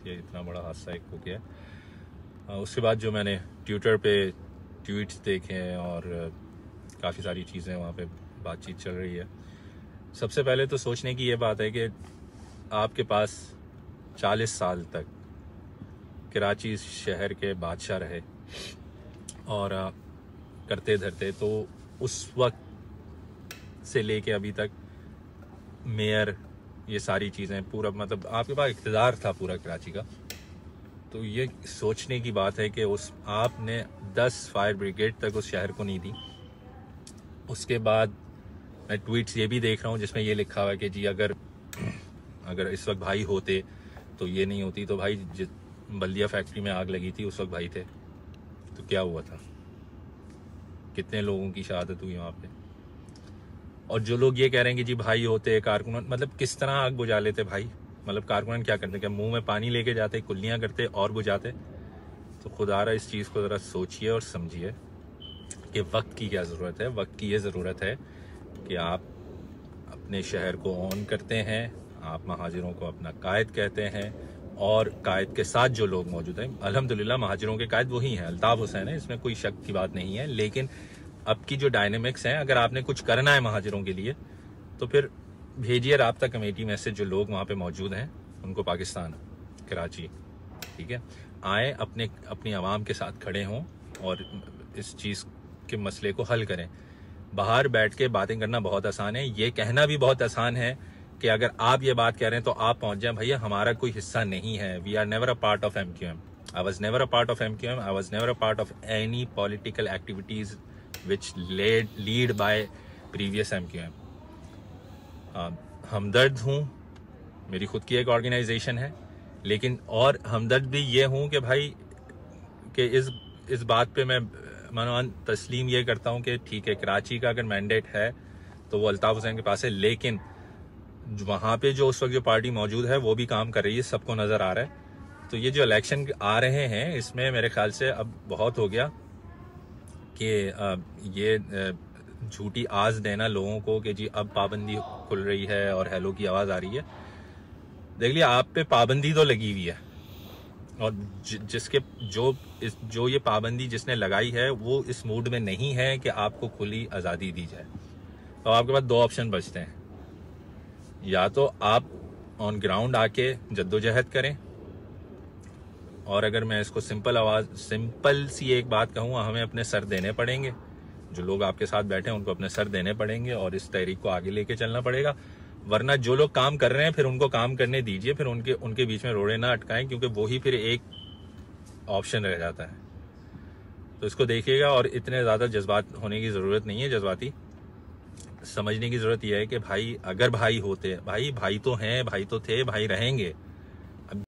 ये इतना बड़ा हादसा एक हो गया। उसके बाद जो मैंने ट्विटर पे ट्वीट्स देखे हैं और काफ़ी सारी चीज़ें वहाँ पे बातचीत चल रही है। सबसे पहले तो सोचने की ये बात है कि आपके पास 40 साल तक कराची शहर के बादशाह रहे और करते धरते, तो उस वक्त से लेके अभी तक मेयर, ये सारी चीज़ें पूरा, मतलब आपके पास इक़्तिदार था पूरा कराची का। तो ये सोचने की बात है कि उस आपने 10 फायर ब्रिगेड तक उस शहर को नहीं दी। उसके बाद मैं ट्वीट्स ये भी देख रहा हूँ जिसमें ये लिखा हुआ है कि जी अगर इस वक्त भाई होते तो ये नहीं होती। तो भाई बल्दिया फैक्ट्री में आग लगी थी, उस वक्त भाई थे तो क्या हुआ था, कितने लोगों की शहादत हुई वहाँ पे। और जो लोग ये कह रहे हैं कि जी भाई होते कारकुन, मतलब किस तरह आग बुझा लेते भाई, मतलब कारकुन क्या करते, क्या मुंह में पानी लेके जाते, कुल्लियां करते और बुझाते। तो खुदारा इस चीज़ को ज़रा सोचिए और समझिए कि वक्त की क्या ज़रूरत है। वक्त की ये ज़रूरत है कि आप अपने शहर को ऑन करते हैं, आप महाजिरों को अपना कायद कहते हैं और कायद के साथ जो लोग मौजूद हैं, अल्हम्दुलिल्लाह महाजिरों के कायद वही हैं, अल्ताफ हुसैन है, इसमें कोई शक की बात नहीं है। लेकिन अब की जो डायनेमिक्स हैं, अगर आपने कुछ करना है महाजिरों के लिए तो फिर भेजिए राब्ता कमेटी में से जो लोग वहाँ पे मौजूद हैं उनको, पाकिस्तान कराची, ठीक है, आए अपनी आवाम के साथ खड़े हों और इस चीज़ के मसले को हल करें। बाहर बैठ के बातें करना बहुत आसान है, ये कहना भी बहुत आसान है कि अगर आप ये बात कह रहे हैं तो आप पहुंच जाएं। भैया हमारा कोई हिस्सा नहीं है, we are never a part of MQM, I was never a part of MQM, I was never a part of any political activities which lead by previous MQM। हमदर्द हूँ, मेरी खुद की एक ऑर्गेनाइजेशन है, लेकिन और हमदर्द भी ये हूँ कि भाई कि इस बात पे मैं मनोन तस्लीम ये करता हूँ कि ठीक है, कराची का अगर मैंडेट है तो वो अल्ताफ हुसैन के पास है, लेकिन वहाँ पे जो उस वक्त जो पार्टी मौजूद है वो भी काम कर रही है, सबको नज़र आ रहा है। तो ये जो इलेक्शन आ रहे हैं इसमें मेरे ख्याल से अब बहुत हो गया कि ये झूठी आस देना लोगों को कि जी अब पाबंदी खुल रही है और हेलो की आवाज़ आ रही है। देख लिया, आप पे पाबंदी तो लगी हुई है और जिसके जो ये पाबंदी जिसने लगाई है वो इस मूड में नहीं है कि आपको खुली आज़ादी दी जाए। तो आपके पास दो ऑप्शन बचते हैं, या तो आप ऑन ग्राउंड आके जद्दोजहद करें, और अगर मैं इसको सिंपल सी एक बात कहूँ, हमें अपने सर देने पड़ेंगे, जो लोग आपके साथ बैठे हैं उनको अपने सर देने पड़ेंगे और इस तहरीक को आगे लेके चलना पड़ेगा। वरना जो लोग काम कर रहे हैं फिर उनको काम करने दीजिए, फिर उनके बीच में रोड़े ना अटकाएं, क्योंकि वही फिर एक ऑप्शन रह जाता है। तो इसको देखिएगा और इतने ज़्यादा जज्बात होने की ज़रूरत नहीं है, जज्बाती समझने की ज़रूरत यह है कि भाई अगर भाई होते, भाई तो हैं, भाई तो थे, भाई रहेंगे।